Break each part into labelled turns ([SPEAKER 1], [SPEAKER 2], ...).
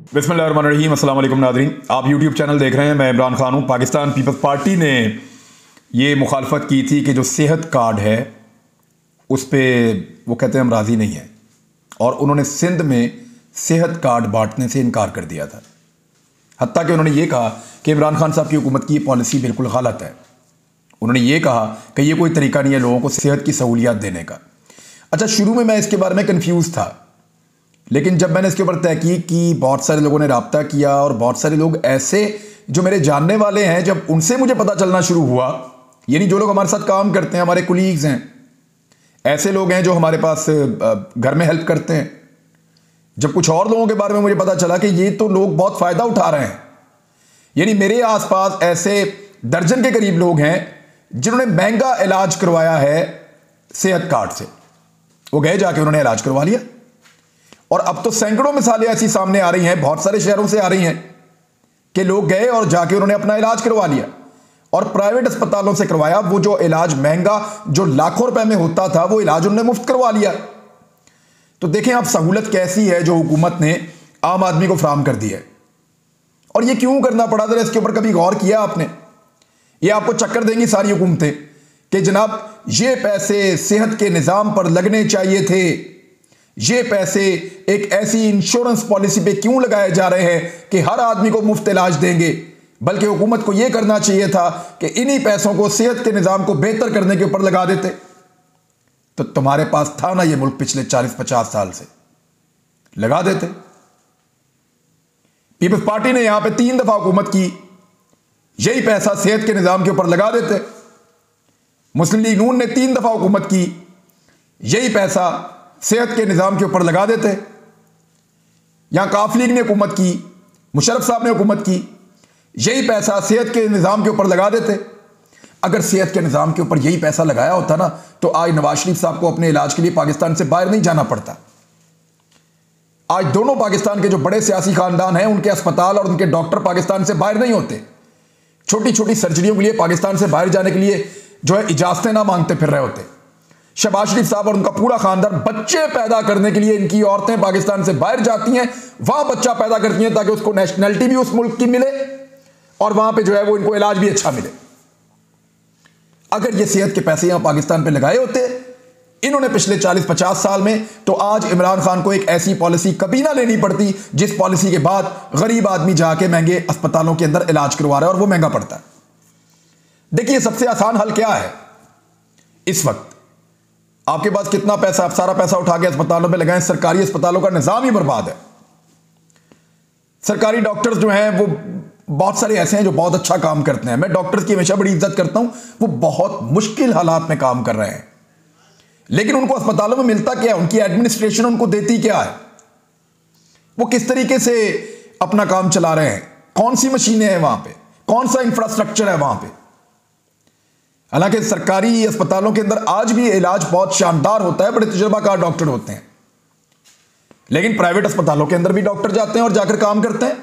[SPEAKER 1] बिस्मिल्लाहिर्रहमानिर्रहीम, अस्सलाम वालेकुम नाज़रीन। आप यूट्यूब चैनल देख रहे हैं। मैं इमरान खान हूँ। पाकिस्तान पीपल्स पार्टी ने ये मुखालफत की थी कि जो सेहत कार्ड है उस पर वो कहते हैं हम राज़ी नहीं हैं, और उन्होंने सिंध में सेहत कार्ड बांटने से इनकार कर दिया था। हत्ता कि उन्होंने ये कहा कि इमरान खान साहब की हुकूमत की ये पॉलिसी बिल्कुल गलत है। उन्होंने ये कहा कि ये कोई तरीका नहीं है लोगों को सेहत की सहूलियत देने का। अच्छा, शुरू में मैं इसके बारे में कन्फ्यूज़ था, लेकिन जब मैंने इसके ऊपर तहकीक की, बहुत सारे लोगों ने रब्ता किया, और बहुत सारे लोग ऐसे जो मेरे जानने वाले हैं, जब उनसे मुझे पता चलना शुरू हुआ, यानी जो लोग हमारे साथ काम करते हैं, हमारे कुलीग्स हैं, ऐसे लोग हैं जो हमारे पास घर में हेल्प करते हैं, जब कुछ और लोगों के बारे में मुझे पता चला कि ये तो लोग बहुत फ़ायदा उठा रहे हैं। यानी मेरे आसपास ऐसे दर्जन के करीब लोग हैं जिन्होंने महंगा इलाज करवाया है सेहत कार्ड से। वो गए, जाके उन्होंने इलाज करवा लिया, और अब तो सैकड़ों मिसालें ऐसी सामने आ रही हैं, बहुत सारे शहरों से आ रही हैं कि लोग गए और जाके उन्होंने अपना इलाज करवा लिया, और प्राइवेट अस्पतालों से करवाया। वो जो इलाज महंगा, जो लाखों रुपए में होता था, वो इलाज उन्होंने मुफ्त करवा लिया। तो देखें आप सहूलत कैसी है जो हुकूमत ने आम आदमी को फराहम कर दी है। और ये क्यों करना पड़ा, जरा इसके ऊपर कभी गौर किया आपने? ये आपको चक्कर देंगी सारी हुकूमतें कि जनाब ये पैसे सेहत के निज़ाम पर लगने चाहिए थे, ये पैसे एक ऐसी इंश्योरेंस पॉलिसी पे क्यों लगाए जा रहे हैं कि हर आदमी को मुफ्त इलाज देंगे, बल्कि हुकूमत को यह करना चाहिए था कि इन्हीं पैसों को सेहत के निज़ाम को बेहतर करने के ऊपर लगा देते। तो तुम्हारे पास था ना ये मुल्क पिछले 40-50 साल से, लगा देते। पीपल्स पार्टी ने यहां पे 3 दफा हुकूमत की, यही पैसा सेहत के निज़ाम के ऊपर लगा देते। मुस्लिम लीग नून ने 3 दफा हुकूमत की, यही पैसा सेहत के निज़ाम के ऊपर लगा देते। यहां काफ लीग ने हुकूमत की, मुशर्रफ साहब ने हुकूमत की, यही पैसा सेहत के निज़ाम के ऊपर लगा देते। अगर सेहत के निज़ाम के ऊपर यही पैसा लगाया होता ना, तो आज नवाज शरीफ साहब को अपने इलाज के लिए पाकिस्तान से बाहर नहीं जाना पड़ता। आज दोनों पाकिस्तान के जो बड़े सियासी खानदान हैं, उनके अस्पताल और उनके डॉक्टर पाकिस्तान से बाहर नहीं होते। छोटी छोटी सर्जरियों के लिए पाकिस्तान से बाहर जाने के लिए जो है इजाजतें ना मांगते फिर रहे होते। शहबाज शरीफ साहब और उनका पूरा खानदान बच्चे पैदा करने के लिए, इनकी औरतें पाकिस्तान से बाहर जाती हैं, वहां बच्चा पैदा करती हैं ताकि उसको नेशनैलिटी भी उस मुल्क की मिले, और वहां पे जो है वो इनको इलाज भी अच्छा मिले। अगर ये सेहत के पैसे यहां पाकिस्तान पे लगाए होते इन्होंने पिछले 40-50 साल में, तो आज इमरान खान को एक ऐसी पॉलिसी कभी ना लेनी पड़ती जिस पॉलिसी के बाद गरीब आदमी जाके महंगे अस्पतालों के अंदर इलाज करवा रहा है और वो महंगा पड़ता है। देखिए, सबसे आसान हल क्या है इस वक्त? आपके पास कितना पैसा, आप सारा पैसा उठा के अस्पतालों पे लगाएं। सरकारी अस्पतालों का निजाम ही बर्बाद है। सरकारी डॉक्टर्स जो हैं वो बहुत सारे ऐसे हैं जो बहुत अच्छा काम करते हैं। मैं डॉक्टर्स की हमेशा बड़ी इज्जत करता हूं, वो बहुत मुश्किल हालात में काम कर रहे हैं, लेकिन उनको अस्पतालों में मिलता क्या है? उनकी एडमिनिस्ट्रेशन उनको देती क्या है? वो किस तरीके से अपना काम चला रहे हैं? कौन सी मशीनें हैं वहां पे? कौन सा इंफ्रास्ट्रक्चर है वहां पे? हालांकि सरकारी अस्पतालों के अंदर आज भी इलाज बहुत शानदार होता है, बड़े तजुर्बाकार डॉक्टर होते हैं, लेकिन प्राइवेट अस्पतालों के अंदर भी डॉक्टर जाते हैं और जाकर काम करते हैं,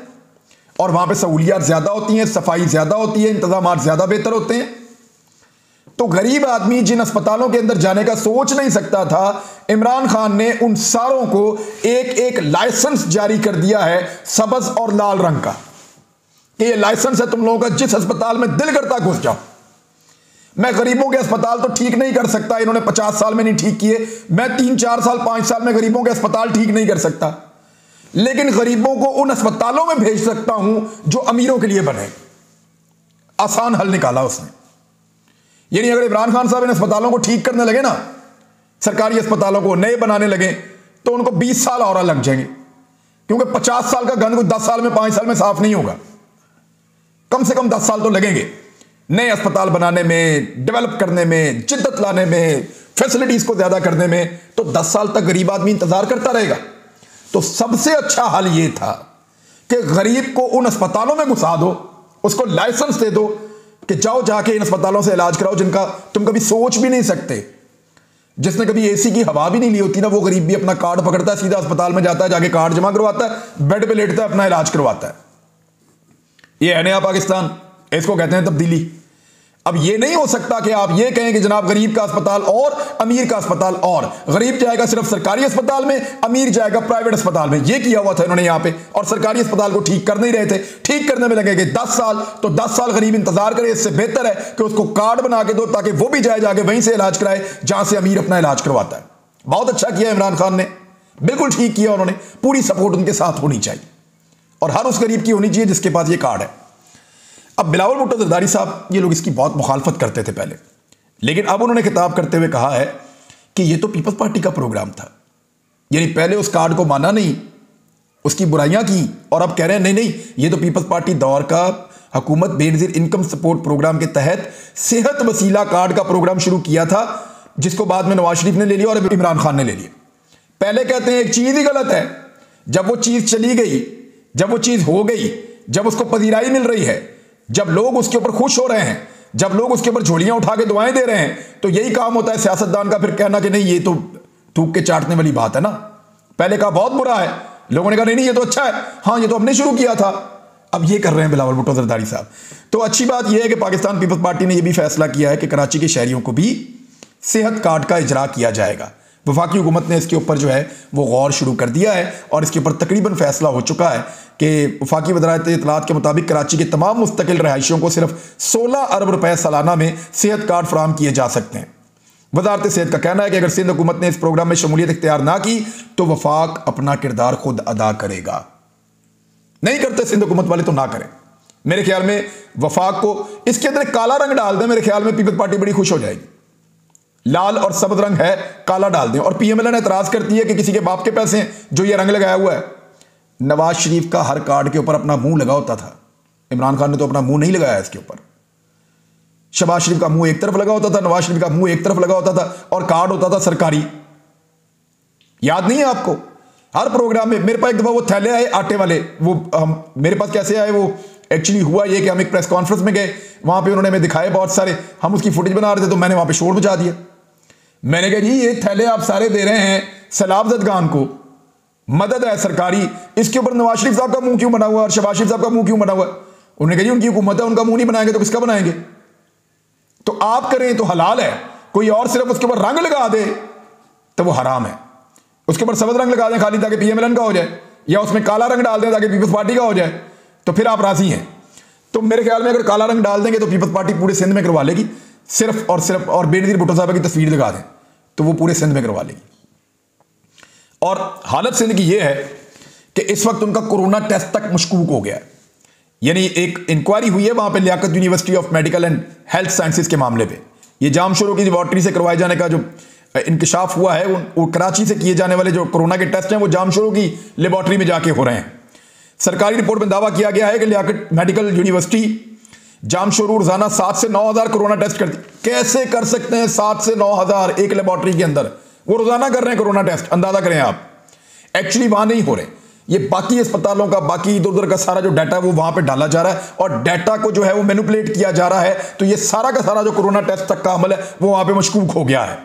[SPEAKER 1] और वहां पे सहूलियत ज्यादा होती हैं, सफाई ज्यादा होती है, इंतजाम ज्यादा बेहतर होते हैं। तो गरीब आदमी जिन अस्पतालों के अंदर जाने का सोच नहीं सकता था, इमरान खान ने उन सारों को एक एक लाइसेंस जारी कर दिया है, सब्ज और लाल रंग का, कि ये लाइसेंस है तुम लोगों का, जिस अस्पताल में दिल करता घुस जाओ। मैं गरीबों के अस्पताल तो ठीक नहीं कर सकता, इन्होंने 50 साल में नहीं ठीक किए, मैं 3-4 साल 5 साल में गरीबों के अस्पताल ठीक नहीं कर सकता, लेकिन गरीबों को उन अस्पतालों में भेज सकता हूं जो अमीरों के लिए बने। आसान हल निकाला उसने। यानी अगर इमरान खान साहब इन अस्पतालों को ठीक करने लगे ना, सरकारी अस्पतालों को नए बनाने लगे, तो उनको 20 साल और लग जाएंगे, क्योंकि 50 साल का गंद को 10 साल में 5 साल में साफ नहीं होगा। कम से कम 10 साल तो लगेंगे नए अस्पताल बनाने में, डेवलप करने में, जिद्दत लाने में, फैसिलिटीज को ज्यादा करने में। तो 10 साल तक गरीब आदमी इंतजार करता रहेगा। तो सबसे अच्छा हल यह था कि गरीब को उन अस्पतालों में घुसा दो, उसको लाइसेंस दे दो कि जाओ जाके इन अस्पतालों से इलाज कराओ जिनका तुम कभी सोच भी नहीं सकते। जिसने कभी एसी की हवा भी नहीं ली होती ना, वो गरीब भी अपना कार्ड पकड़ता है, सीधा अस्पताल में जाता है, जाके कार्ड जमा करवाता है, बेड पे लेटता है, अपना इलाज करवाता है। ये है नया पाकिस्तान, इसको कहते हैं तब्दीली। अब ये नहीं हो सकता कि आप ये कहें कि जनाब गरीब का अस्पताल और अमीर का अस्पताल, और गरीब जाएगा सिर्फ सरकारी अस्पताल में, अमीर जाएगा प्राइवेट अस्पताल में। ये किया हुआ था इन्होंने यहां पे, और सरकारी अस्पताल को ठीक कर नहीं रहे थे। ठीक करने में लगेंगे 10 साल, तो 10 साल गरीब इंतजार करे। इससे बेहतर है कि उसको कार्ड बना के दो ताकि वो भी जाए जाके वहीं से इलाज कराए जहां से अमीर अपना इलाज करवाता है। बहुत अच्छा किया इमरान खान ने, बिल्कुल ठीक किया उन्होंने। पूरी सपोर्ट उनके साथ होनी चाहिए, और हर उस गरीब की होनी चाहिए जिसके पास ये कार्ड है। अब बिलावल भुट्टो जरदारी साहब, ये लोग इसकी बहुत मुखालफत करते थे पहले, लेकिन अब उन्होंने खिताब करते हुए कहा है कि ये तो पीपल्स पार्टी का प्रोग्राम था। यानी पहले उस कार्ड को माना नहीं, उसकी बुराइयां की, और अब कह रहे हैं नहीं नहीं, ये तो पीपल्स पार्टी दौर का हुकूमत बेनजीर इनकम सपोर्ट प्रोग्राम के तहत सेहत वसीला कार्ड का प्रोग्राम शुरू किया था, जिसको बाद में नवाज शरीफ ने ले लिया और इमरान खान ने ले लिया। पहले कहते हैं एक चीज ही गलत है, जब वो चीज चली गई, जब वो चीज हो गई, जब उसको पजीराई मिल रही है, जब लोग उसके ऊपर खुश हो रहे हैं, जब लोग उसके ऊपर झोलियां उठा के दुआएं दे रहे हैं, तो यही काम होता है सियासतदान का फिर कहना कि नहीं ये तो थूक के चाटने वाली बात है ना। पहले कहा बहुत बुरा है, लोगों ने कहा नहीं नहीं ये तो अच्छा है, हाँ ये तो हमने शुरू किया था। अब ये कर रहे हैं बिलावल भुट्टो जरदारी साहब। तो अच्छी बात यह है कि पाकिस्तान पीपल्स पार्टी ने यह भी फैसला किया है कि कराची के शहरियों को भी सेहत कार्ड का इजरा किया जाएगा। वफाकी हुकूमत ने इसके ऊपर जो है वो गौर शुरू कर दिया है, और इसके ऊपर तकरीबन फैसला हो चुका है कि वफाकी वज़ारत इत्तलात के मुताबिक कराची के तमाम मुस्तकिल रहायशियों को सिर्फ 16 अरब रुपए सालाना में सेहत कार्ड फराहम किए जा सकते हैं। वज़ारत सेहत का कहना है कि अगर सिंध हुकूमत ने इस प्रोग्राम में शमूलियत इख्तियार ना की तो वफाक अपना किरदार खुद अदा करेगा। नहीं करते सिंध हुकूमत वाले तो ना करें। मेरे ख्याल में वफाक को इसके अंदर काला रंग डाल दें, मेरे ख्याल में पीपल्स पार्टी बड़ी खुश हो जाएगी। लाल और सब्ज रंग है, काला डाल दें। और पीएमएल एतराज करती है कि किसी के बाप के पैसे हैं जो ये रंग लगाया हुआ है। नवाज शरीफ का हर कार्ड के ऊपर अपना मुंह लगा होता था, इमरान खान ने तो अपना मुंह नहीं लगाया इसके ऊपर। शहबाज शरीफ का मुंह एक तरफ लगा होता था, नवाज शरीफ का मुंह एक तरफ लगा होता था, और कार्ड होता था सरकारी। याद नहीं है आपको? हर प्रोग्राम में मेरे पास एक दफा वो थैले आए आटे वाले, वो मेरे पास कैसे आए, वो एक्चुअली हुआ ये कि हम एक प्रेस कॉन्फ्रेंस में गए, वहां पे उन्होंने हमें दिखाए बहुत सारे, हम उसकी फुटेज बना रहे थे, तो मैंने वहां पे शोर मचा दिया। मैंने कहा जी ये थैले आप सारे दे रहे हैं सैलाब ज़दगान को, मदद है सरकारी, इसके ऊपर नवाज शरीफ साहब का मुंह क्यों बना हुआ है और शहबाज शरीफ साहब का मुंह क्यों बना हुआ है? उन्होंने कहा जी उनकी हुकूमत है, उनका मुंह नहीं बनाएंगे तो किसका बनाएंगे? तो आप करें तो हलाल है, कोई और सिर्फ उसके ऊपर रंग लगा दे तो वो हराम है। उसके ऊपर सफेद रंग लगा दें खाली ताकि पीएमएलएन का हो जाए, या उसमें काला रंग डाल दें ताकि पीपल्स पार्टी का हो जाए, तो फिर आप राजी हैं। तो मेरे ख्याल में अगर काला रंग डाल देंगे तो पीपल्स पार्टी पूरे सिंध में करवा लेगी, सिर्फ और बेनजीर भुट्टो साहब की तस्वीर लगा दें तो वो पूरे सिंध में करवा लेगी। और हालत सिंध की यह है कि इस वक्त उनका कोरोना टेस्ट तक मशकूक हो गया है। यानी एक इंक्वायरी हुई है वहां पे Liaquat university of medical and health sciences के मामले पे। ये जामशोरों की लेबॉर्ट्री से करवाए जाने का जो इंकशाफ हुआ है, वो कराची से किए जाने वाले जो कोरोना के टेस्ट हैं वो जामशोरों की लेबॉर्ट्री में जाके हो रहे हैं। सरकारी रिपोर्ट में दावा किया गया है कि लियाकत मेडिकल यूनिवर्सिटी जामशोरू रोजाना 7 से 9 हज़ार कोरोना टेस्ट करती। कैसे कर सकते हैं 7 से 9 हज़ार एक लेबॉर्ट्री के अंदर? वो रोजाना कर रहे हैं कोरोना टेस्ट, अंदाजा करें आप। एक्चुअली वहां नहीं हो रहे, ये बाकी अस्पतालों का, बाकी इधर उधर का सारा जो डाटा वो वहां पे डाला जा रहा है, और डाटा को जो है वो मैनिपुलेट किया जा रहा है। तो ये सारा का सारा जो कोरोना टेस्ट तक का अमल है वो वहां पे मशकूक हो गया है।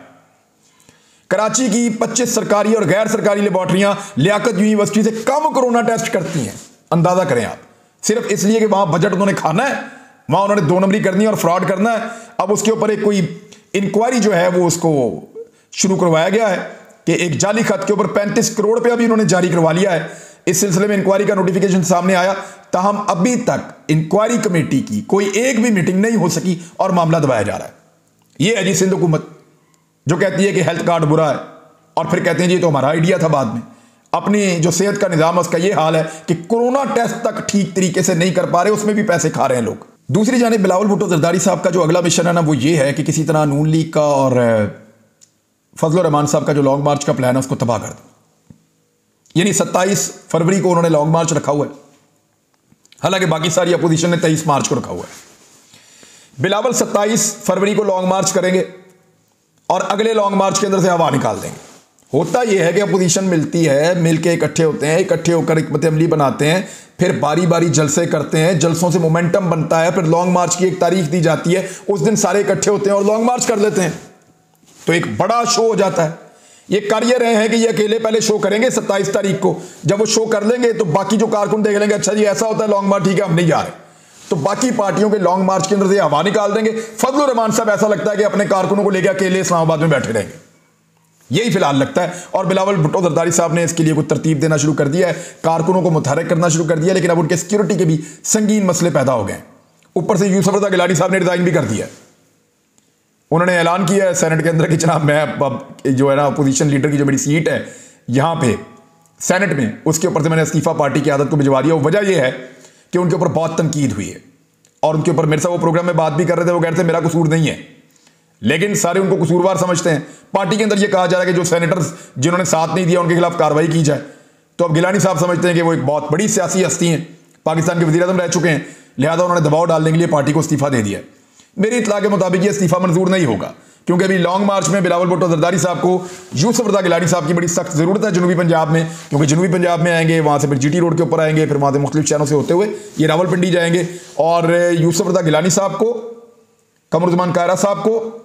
[SPEAKER 1] कराची की 25 सरकारी और गैर सरकारी लेबॉर्ट्रियां लियाकत यूनिवर्सिटी से कम कोरोना टेस्ट करती हैं, अंदाजा करें आप, सिर्फ इसलिए कि वहां बजट उन्होंने खाना है, वहां उन्होंने 2 नंबरी करनी है और फ्रॉड करना है। अब उसके ऊपर एक कोई इंक्वायरी जो है वो उसको शुरू करवाया गया है कि एक जाली खत के ऊपर 35 करोड़ रुपया भी उन्होंने जारी करवा लिया है। इस सिलसिले में इंक्वायरी का नोटिफिकेशन सामने आया, ताहम अभी तक इंक्वायरी कमेटी की कोई एक भी मीटिंग नहीं हो सकी और मामला दबाया जा रहा है। यह है जी सिंध हुकूमत, जो कहती है कि हेल्थ कार्ड बुरा है, और फिर कहते हैं जी तो हमारा आइडिया था बाद में। अपनी जो सेहत का निजाम है उसका यह हाल है कि कोरोना टेस्ट तक ठीक तरीके से नहीं कर पा रहे, उसमें भी पैसे खा रहे हैं लोग। दूसरी जानिब बिलावल भुट्टो जरदारी साहब का जो अगला मिशन है ना, वो ये है कि किसी तरह नून लीग का और फजलुर रहमान साहब का जो लॉन्ग मार्च का प्लान है उसको तबाह कर दो। यानी 27 फरवरी को उन्होंने लॉन्ग मार्च रखा हुआ है, हालांकि बाकी सारी अपोजिशन ने 23 मार्च को रखा हुआ है। बिलावल 27 फरवरी को लॉन्ग मार्च करेंगे और अगले लॉन्ग मार्च के अंदर से हवा निकाल देंगे। होता यह है कि अपोजिशन मिलती है, मिलके इकट्ठे होते हैं, इकट्ठे होकर हिकमत अमली बनाते हैं, फिर बारी बारी जलसे करते हैं, जलसों से मोमेंटम बनता है, फिर लॉन्ग मार्च की एक तारीख दी जाती है, उस दिन सारे इकट्ठे होते हैं और लॉन्ग मार्च कर लेते हैं, तो एक बड़ा शो हो जाता है। ये कर ये रहे हैं कि ये अकेले पहले शो करेंगे 27 तारीख को, जब वो शो कर लेंगे तो बाकी जो कारकुन देख लेंगे अच्छा जी ऐसा होता है लॉन्ग मार्च, ठीक है हम नहीं जा रहे, तो बाकी पार्टियों के लॉन्ग मार्च के अंदर से हवा निकाल देंगे। फजलुर रहमान साहब ऐसा लगता है कि अपने कारकुनों को लेकर अकेले इस्लामाबाद में बैठे रहेंगे, यही फिलहाल लगता है। और बिलावल भुट्टो जरदारी साहब ने इसके लिए कुछ तरतीब देना शुरू कर दिया है, कारकुनों को मुतहर्रिक करना शुरू कर दिया, लेकिन अब उनके सिक्योरिटी के भी संगीन मसले पैदा हो गए। ऊपर से यूसुफ रज़ा गिलानी साहब ने रिजाइन भी कर दिया। उन्होंने ऐलान किया है सेनेट के अंदर कि जनाब मैं अब जो है ना अपोजिशन लीडर की जो मेरी सीट है यहाँ पे सेनेट में, उसके ऊपर से मैंने इस्तीफा पार्टी की आदत को भिजवा दिया। वजह यह है कि उनके ऊपर बहुत तनकीद हुई है और उनके ऊपर मेरे साथ वो प्रोग्राम में बात भी कर रहे थे, वो कह रहे थे मेरा कसूर नहीं है, लेकिन सारे उनको कसूरवार समझते हैं। पार्टी के अंदर ये कहा जा रहा है कि जो सेनेटर्स जिन्होंने साथ नहीं दिया उनके खिलाफ कार्रवाई की जाए। तो अब गिलानी साहब समझते हैं कि वो एक बहुत बड़ी सियासी हस्ती हैं, पाकिस्तान के वज़ीर आज़म रह चुके हैं, लिहाजा उन्होंने दबाव डालने के लिए पार्टी को इस्तीफा दे दिया। मेरी इत्तला के मुताबिक ये इस्तीफा मंजूर नहीं होगा, क्योंकि अभी लॉन्ग मार्च में बिलावल भुट्टो जरदारी साहब को यूसुफ रज़ा गिलानी साहब की बड़ी सख्त जरूरत है जनूबी पंजाब में, क्योंकि जनूबी पंजाब में आएंगे, वहां से फिर जीटी रोड के ऊपर आएंगे, फिर वहां से मुख्तलिफ शहरों से होते हुए ये रावलपिंडी जाएंगे। और यूसुफ रज़ा गिलानी साहब को, कमरुज़्ज़मान कायरा साहब को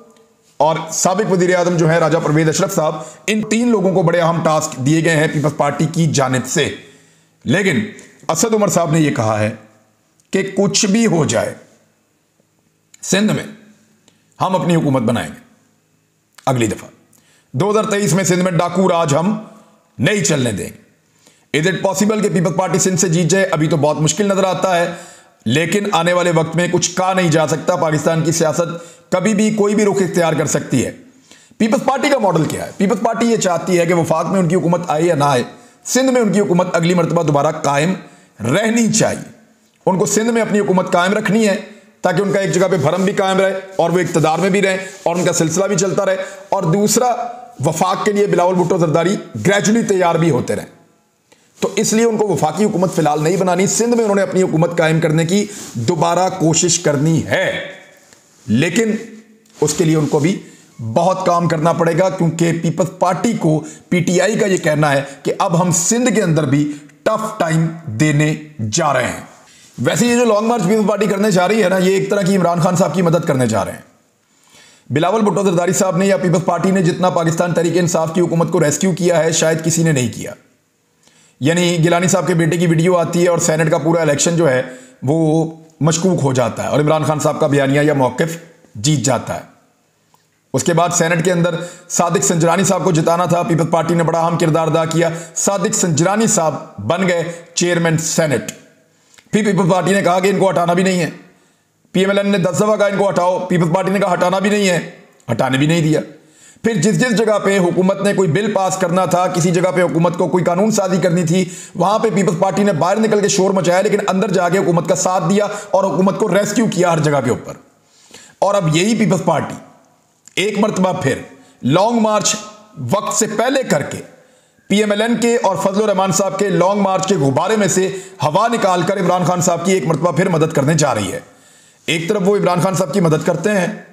[SPEAKER 1] और साबिक वज़ीर आज़म जो है राजा परवेज़ अशरफ साहब, इन 3 लोगों को बड़े अहम टास्क दिए गए हैं पीपल्स पार्टी की जानिब से। लेकिन असद उमर साहब ने यह कहा है कि कुछ भी हो जाए सिंध में हम अपनी हुकूमत बनाएंगे अगली दफा। 2023 में सिंध में डाकू राज हम नहीं चलने देंगे। इज इट पॉसिबल कि पीपल्स पार्टी सिंध से जीत जाए? अभी तो बहुत मुश्किल नजर आता है, लेकिन आने वाले वक्त में कुछ कहा नहीं जा सकता। पाकिस्तान की सियासत कभी भी कोई भी रुख इख्तियार कर सकती है। पीपल्स पार्टी का मॉडल क्या है? पीपल्स पार्टी ये चाहती है कि वफाक में उनकी हुकूमत आए या ना आए, सिंध में उनकी हुकूमत अगली मरतबा दोबारा कायम रहनी चाहिए। उनको सिंध में अपनी हुकूमत कायम रखनी है ताकि उनका एक जगह पे भरम भी कायम रहे और वो इक़्तिदार में भी रहे और उनका सिलसिला भी चलता रहे। और दूसरा, वफाक के लिए बिलावल भुट्टो जरदारी ग्रेजुअली तैयार भी होते रहे। तो इसलिए उनको वफाकी हुकूमत फिलहाल नहीं बनानी, सिंध में उन्होंने अपनी हुकूमत कायम करने की दोबारा कोशिश करनी है, लेकिन उसके लिए उनको भी बहुत काम करना पड़ेगा, क्योंकि पीपल्स पार्टी को, पीटीआई का यह कहना है कि अब हम सिंध के अंदर भी टफ टाइम देने जा रहे हैं। वैसे ये जो लॉन्ग मार्च पीपल्स पार्टी करने जा रही है ना, ये एक तरह की इमरान खान साहब की मदद करने जा रहे हैं। बिलावल भुट्टो जरदारी साहब ने या पीपल्स पार्टी ने जितना पाकिस्तान तहरीक-ए-इंसाफ की हुकूमत को रेस्क्यू किया है, शायद किसी ने नहीं किया। यानी गिलानी साहब के बेटे की वीडियो आती है और सेनेट का पूरा इलेक्शन जो है वो मशकूक हो जाता है और इमरान खान साहब का बयानिया या मौक़िफ़ जीत जाता है। उसके बाद सेनेट के अंदर सादिक संजरानी साहब को जिताना था, पीपल्स पार्टी ने बड़ा अहम किरदार अदा किया, सादिक संजरानी साहब बन गए चेयरमैन सेनेट। फिर पीपल्स पार्टी ने कहा कि इनको हटाना भी नहीं है, पीएमएलएन ने 10 दफा कहा इनको हटाओ, पीपल्स पार्टी ने कहा हटाना भी नहीं है, हटाने भी नहीं दिया। फिर जिस जिस जगह पे हुकूमत ने कोई बिल पास करना था, किसी जगह पे हुकूमत को कोई कानून साजी करनी थी, वहां पे पीपल्स पार्टी ने बाहर निकल के शोर मचाया, लेकिन अंदर जाके हुकूमत का साथ दिया और हुकूमत को रेस्क्यू किया हर जगह के ऊपर। और अब यही पीपल्स पार्टी एक मरतबा फिर लॉन्ग मार्च वक्त से पहले करके पीएमएलएन के और फजलुर रहमान साहब के लॉन्ग मार्च के गुब्बारे में से हवा निकालकर इमरान खान साहब की एक मरतबा फिर मदद करने जा रही है। एक तरफ वो इमरान खान साहब की मदद करते हैं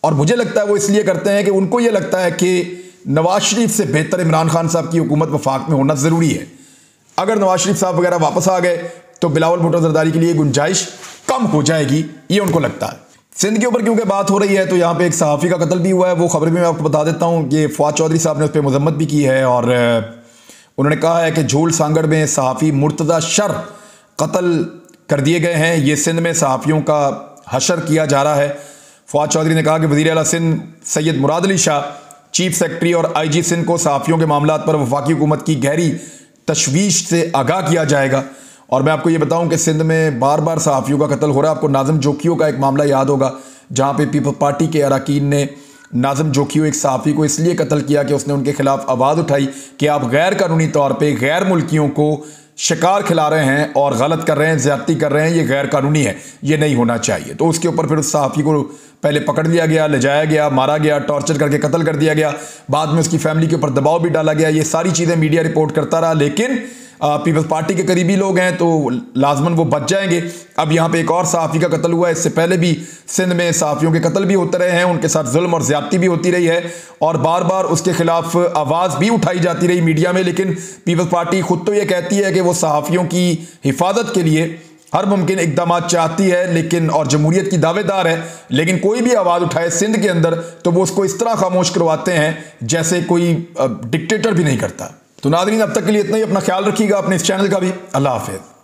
[SPEAKER 1] और मुझे लगता है वो इसलिए करते हैं कि उनको ये लगता है कि नवाज शरीफ से बेहतर इमरान खान साहब की हुकूमत वफाक में होना ज़रूरी है। अगर नवाज शरीफ साहब वगैरह वापस आ गए तो बिलावल भुट्टो जरदारी के लिए गुंजाइश कम हो जाएगी, ये उनको लगता है। सिंध के ऊपर क्योंकि बात हो रही है तो यहाँ पे एक सहाफ़ी का कत्ल भी हुआ है, वो खबर भी मैं आपको बता देता हूँ। ये फवाद चौधरी साहब ने उस पर मजम्मत भी की है और उन्होंने कहा है कि झोल सांगड़ में सहाफ़ी मुर्तज़ा शर कत्ल कर दिए गए हैं। ये सिंध में सहाफ़ियों का हशर किया जा रहा है। फवाद चौधरी ने कहा कि वज़ीर आला सिंध सैयद मुराद अली शाह, चीफ सेक्रेटरी और आईजी सिंध को सहाफ़ियों के मामलात पर वफाकी हुकूमत की गहरी तशवीश से आगाह किया जाएगा। और मैं आपको ये बताऊं कि सिंध में बार बार सहाफ़ियों का कत्ल हो रहा है। आपको नाज़िम जोखियों का एक मामला याद होगा, जहां पे पीपल्स पार्टी के अरकान ने नाज़िम जोखियों एक सहाफ़ी को इसलिए कत्ल किया कि उसने उनके खिलाफ आवाज़ उठाई कि आप गैर कानूनी तौर पर गैर मुल्कियों को शिकार खिला रहे हैं और गलत कर रहे हैं, ज़्यादती कर रहे हैं, ये गैर कानूनी है, ये नहीं होना चाहिए। तो उसके ऊपर फिर उस सहाफ़ी को पहले पकड़ लिया गया, ले जाया गया, मारा गया, टॉर्चर करके कत्ल कर दिया गया। बाद में उसकी फैमिली के ऊपर दबाव भी डाला गया। ये सारी चीज़ें मीडिया रिपोर्ट करता रहा, लेकिन पीपल्स पार्टी के करीबी लोग हैं तो लाजमन वो बच जाएंगे। अब यहाँ पे एक और सहाफ़ी का कत्ल हुआ है। इससे पहले भी सिंध में सहाफ़ियों के कत्ल भी होते रहे हैं, उनके साथ जुल्म और ज़्यादती भी होती रही है और बार बार उसके खिलाफ आवाज़ भी उठाई जाती रही मीडिया में। लेकिन पीपल्स पार्टी खुद तो ये कहती है कि वो सहाफ़ियों की हिफाजत के लिए हर मुमकिन इक़दाम चाहती है, लेकिन और जमहूरियत की दावेदार है, लेकिन कोई भी आवाज़ उठाए सिंध के अंदर तो वो उसको इस तरह खामोश करवाते हैं जैसे कोई डिक्टेटर भी नहीं करता। तो नाज़रीन, अब तक के लिए इतना ही। अपना ख्याल रखिएगा, अपने इस चैनल का भी। अल्लाह हाफ़िज़।